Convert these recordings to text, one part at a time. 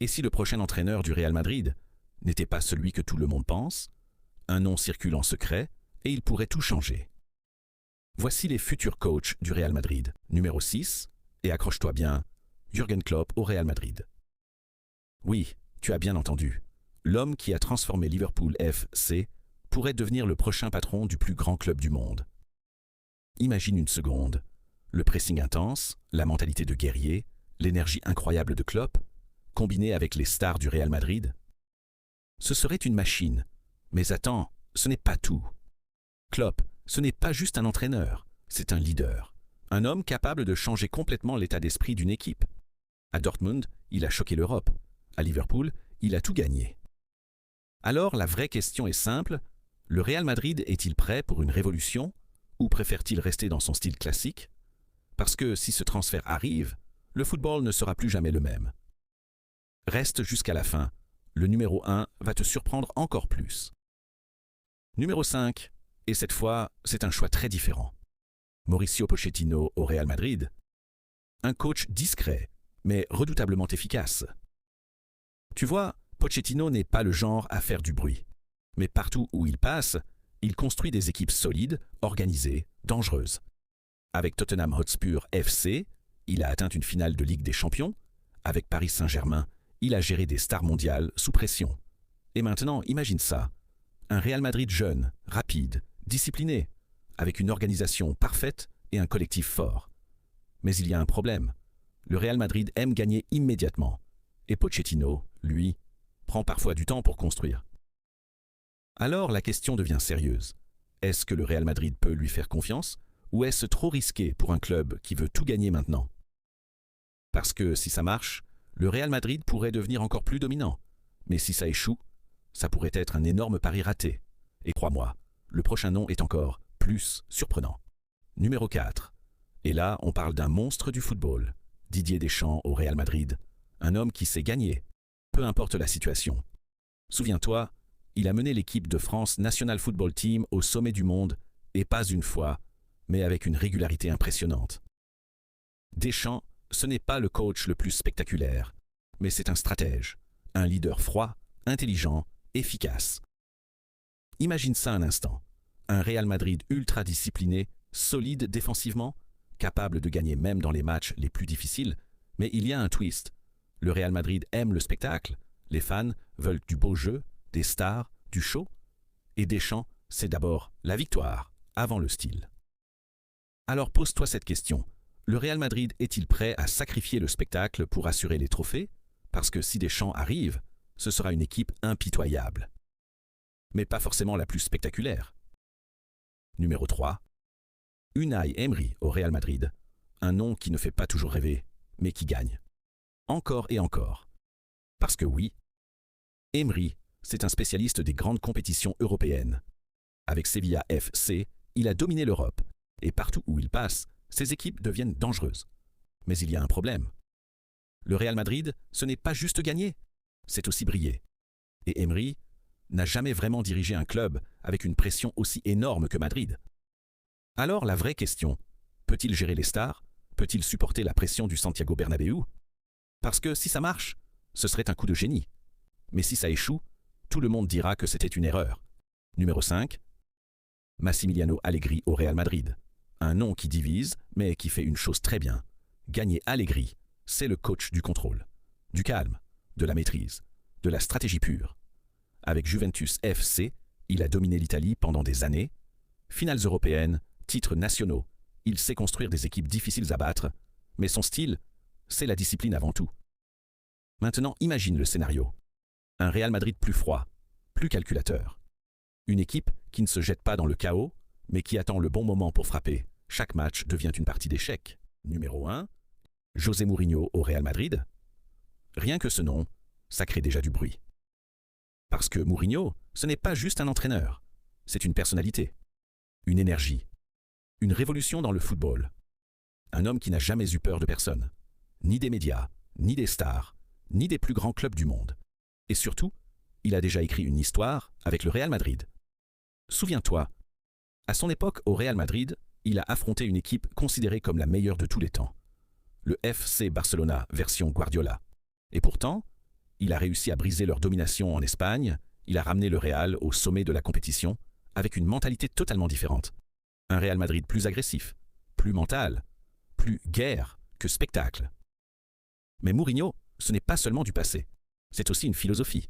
Et si le prochain entraîneur du Real Madrid n'était pas celui que tout le monde pense? Un nom circule en secret et il pourrait tout changer. Voici les futurs coachs du Real Madrid. Numéro 6, et accroche-toi bien, Jürgen Klopp au Real Madrid. Oui, tu as bien entendu. L'homme qui a transformé Liverpool FC pourrait devenir le prochain patron du plus grand club du monde. Imagine une seconde. Le pressing intense, la mentalité de guerrier, l'énergie incroyable de Klopp, combinée avec les stars du Real Madrid. Ce serait une machine. Mais attends, ce n'est pas tout. Klopp, ce n'est pas juste un entraîneur, c'est un leader. Un homme capable de changer complètement l'état d'esprit d'une équipe. À Dortmund, il a choqué l'Europe. À Liverpool, il a tout gagné. Alors la vraie question est simple, le Real Madrid est-il prêt pour une révolution ou préfère-t-il rester dans son style classique? Parce que si ce transfert arrive, le football ne sera plus jamais le même. Reste jusqu'à la fin, le numéro 1 va te surprendre encore plus. Numéro 5, et cette fois, c'est un choix très différent. Mauricio Pochettino au Real Madrid. Un coach discret, mais redoutablement efficace. Tu vois, Pochettino n'est pas le genre à faire du bruit. Mais partout où il passe, il construit des équipes solides, organisées, dangereuses. Avec Tottenham Hotspur FC, il a atteint une finale de Ligue des Champions. Avec Paris Saint-Germain, il a géré des stars mondiales sous pression. Et maintenant, imagine ça. Un Real Madrid jeune, rapide, discipliné, avec une organisation parfaite et un collectif fort. Mais il y a un problème. Le Real Madrid aime gagner immédiatement. Et Pochettino, lui, prend parfois du temps pour construire. Alors la question devient sérieuse. Est-ce que le Real Madrid peut lui faire confiance ou est-ce trop risqué pour un club qui veut tout gagner maintenant? Parce que si ça marche, le Real Madrid pourrait devenir encore plus dominant. Mais si ça échoue, ça pourrait être un énorme pari raté. Et crois-moi, le prochain nom est encore plus surprenant. Numéro 4. Et là, on parle d'un monstre du football. Didier Deschamps au Real Madrid. Un homme qui sait gagner, peu importe la situation. Souviens-toi, il a mené l'équipe de France National Football Team au sommet du monde, et pas une fois, mais avec une régularité impressionnante. Deschamps, ce n'est pas le coach le plus spectaculaire, mais c'est un stratège, un leader froid, intelligent, efficace. Imagine ça un instant, un Real Madrid ultra discipliné, solide défensivement, capable de gagner même dans les matchs les plus difficiles, mais il y a un twist. Le Real Madrid aime le spectacle, les fans veulent du beau jeu, des stars, du show, et Deschamps, c'est d'abord la victoire, avant le style. Alors pose-toi cette question, le Real Madrid est-il prêt à sacrifier le spectacle pour assurer les trophées? Parce que si Deschamps arrive, ce sera une équipe impitoyable. Mais pas forcément la plus spectaculaire. Numéro 3. Unai Emery au Real Madrid. Un nom qui ne fait pas toujours rêver, mais qui gagne. Encore et encore. Parce que oui, Emery, c'est un spécialiste des grandes compétitions européennes. Avec Sevilla FC, il a dominé l'Europe. Et partout où il passe, ses équipes deviennent dangereuses. Mais il y a un problème. Le Real Madrid, ce n'est pas juste gagner, c'est aussi briller. Et Emery n'a jamais vraiment dirigé un club avec une pression aussi énorme que Madrid. Alors la vraie question, peut-il gérer les stars? Peut-il supporter la pression du Santiago Bernabéu? Parce que si ça marche, ce serait un coup de génie. Mais si ça échoue, tout le monde dira que c'était une erreur. Numéro 5. Massimiliano Allegri au Real Madrid. Un nom qui divise, mais qui fait une chose très bien. Gagner Allegri, c'est le coach du contrôle, du calme, de la maîtrise, de la stratégie pure. Avec Juventus FC, il a dominé l'Italie pendant des années. Finales européennes, titres nationaux, il sait construire des équipes difficiles à battre, mais son style, c'est la discipline avant tout. Maintenant, imagine le scénario. Un Real Madrid plus froid, plus calculateur. Une équipe qui ne se jette pas dans le chaos, mais qui attend le bon moment pour frapper. Chaque match devient une partie d'échecs. Numéro 1. José Mourinho au Real Madrid. Rien que ce nom, ça crée déjà du bruit. Parce que Mourinho, ce n'est pas juste un entraîneur, c'est une personnalité, une énergie, une révolution dans le football. Un homme qui n'a jamais eu peur de personne, ni des médias, ni des stars, ni des plus grands clubs du monde. Et surtout, il a déjà écrit une histoire avec le Real Madrid. Souviens-toi, à son époque au Real Madrid, il a affronté une équipe considérée comme la meilleure de tous les temps. Le FC Barcelona version Guardiola. Et pourtant, Il a réussi à briser leur domination en Espagne, il a ramené le Real au sommet de la compétition, avec une mentalité totalement différente. Un Real Madrid plus agressif, plus mental, plus guerre que spectacle. Mais Mourinho, ce n'est pas seulement du passé, c'est aussi une philosophie.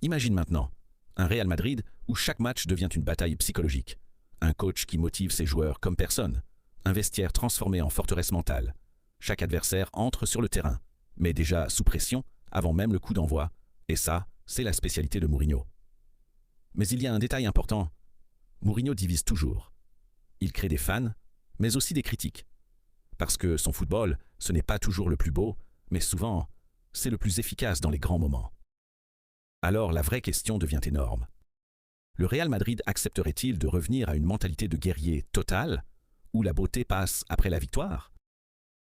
Imagine maintenant un Real Madrid où chaque match devient une bataille psychologique, un coach qui motive ses joueurs comme personne, un vestiaire transformé en forteresse mentale. Chaque adversaire entre sur le terrain, mais déjà sous pression avant même le coup d'envoi, et ça, c'est la spécialité de Mourinho. Mais il y a un détail important, Mourinho divise toujours. Il crée des fans, mais aussi des critiques. Parce que son football, ce n'est pas toujours le plus beau, mais souvent, c'est le plus efficace dans les grands moments. Alors la vraie question devient énorme. Le Real Madrid accepterait-il de revenir à une mentalité de guerrier total, où la beauté passe après la victoire?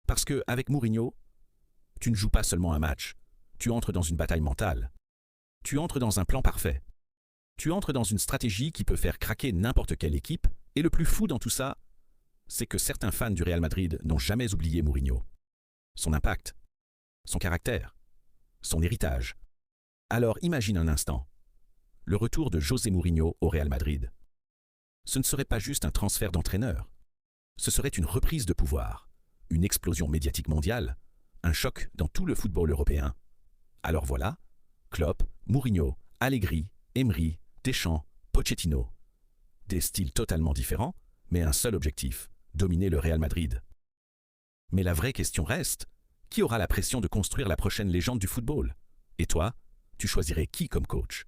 Parce qu'avec Mourinho, tu ne joues pas seulement un match, tu entres dans une bataille mentale. Tu entres dans un plan parfait. Tu entres dans une stratégie qui peut faire craquer n'importe quelle équipe, et le plus fou dans tout ça, c'est que certains fans du Real Madrid n'ont jamais oublié Mourinho. Son impact, son caractère, son héritage. Alors imagine un instant, le retour de José Mourinho au Real Madrid. Ce ne serait pas juste un transfert d'entraîneur, ce serait une reprise de pouvoir, une explosion médiatique mondiale, un choc dans tout le football européen. Alors voilà, Klopp, Mourinho, Allegri, Emery, Deschamps, Pochettino. Des styles totalement différents, mais un seul objectif, dominer le Real Madrid. Mais la vraie question reste, qui aura la pression de construire la prochaine légende du football? Et toi, tu choisirais qui comme coach?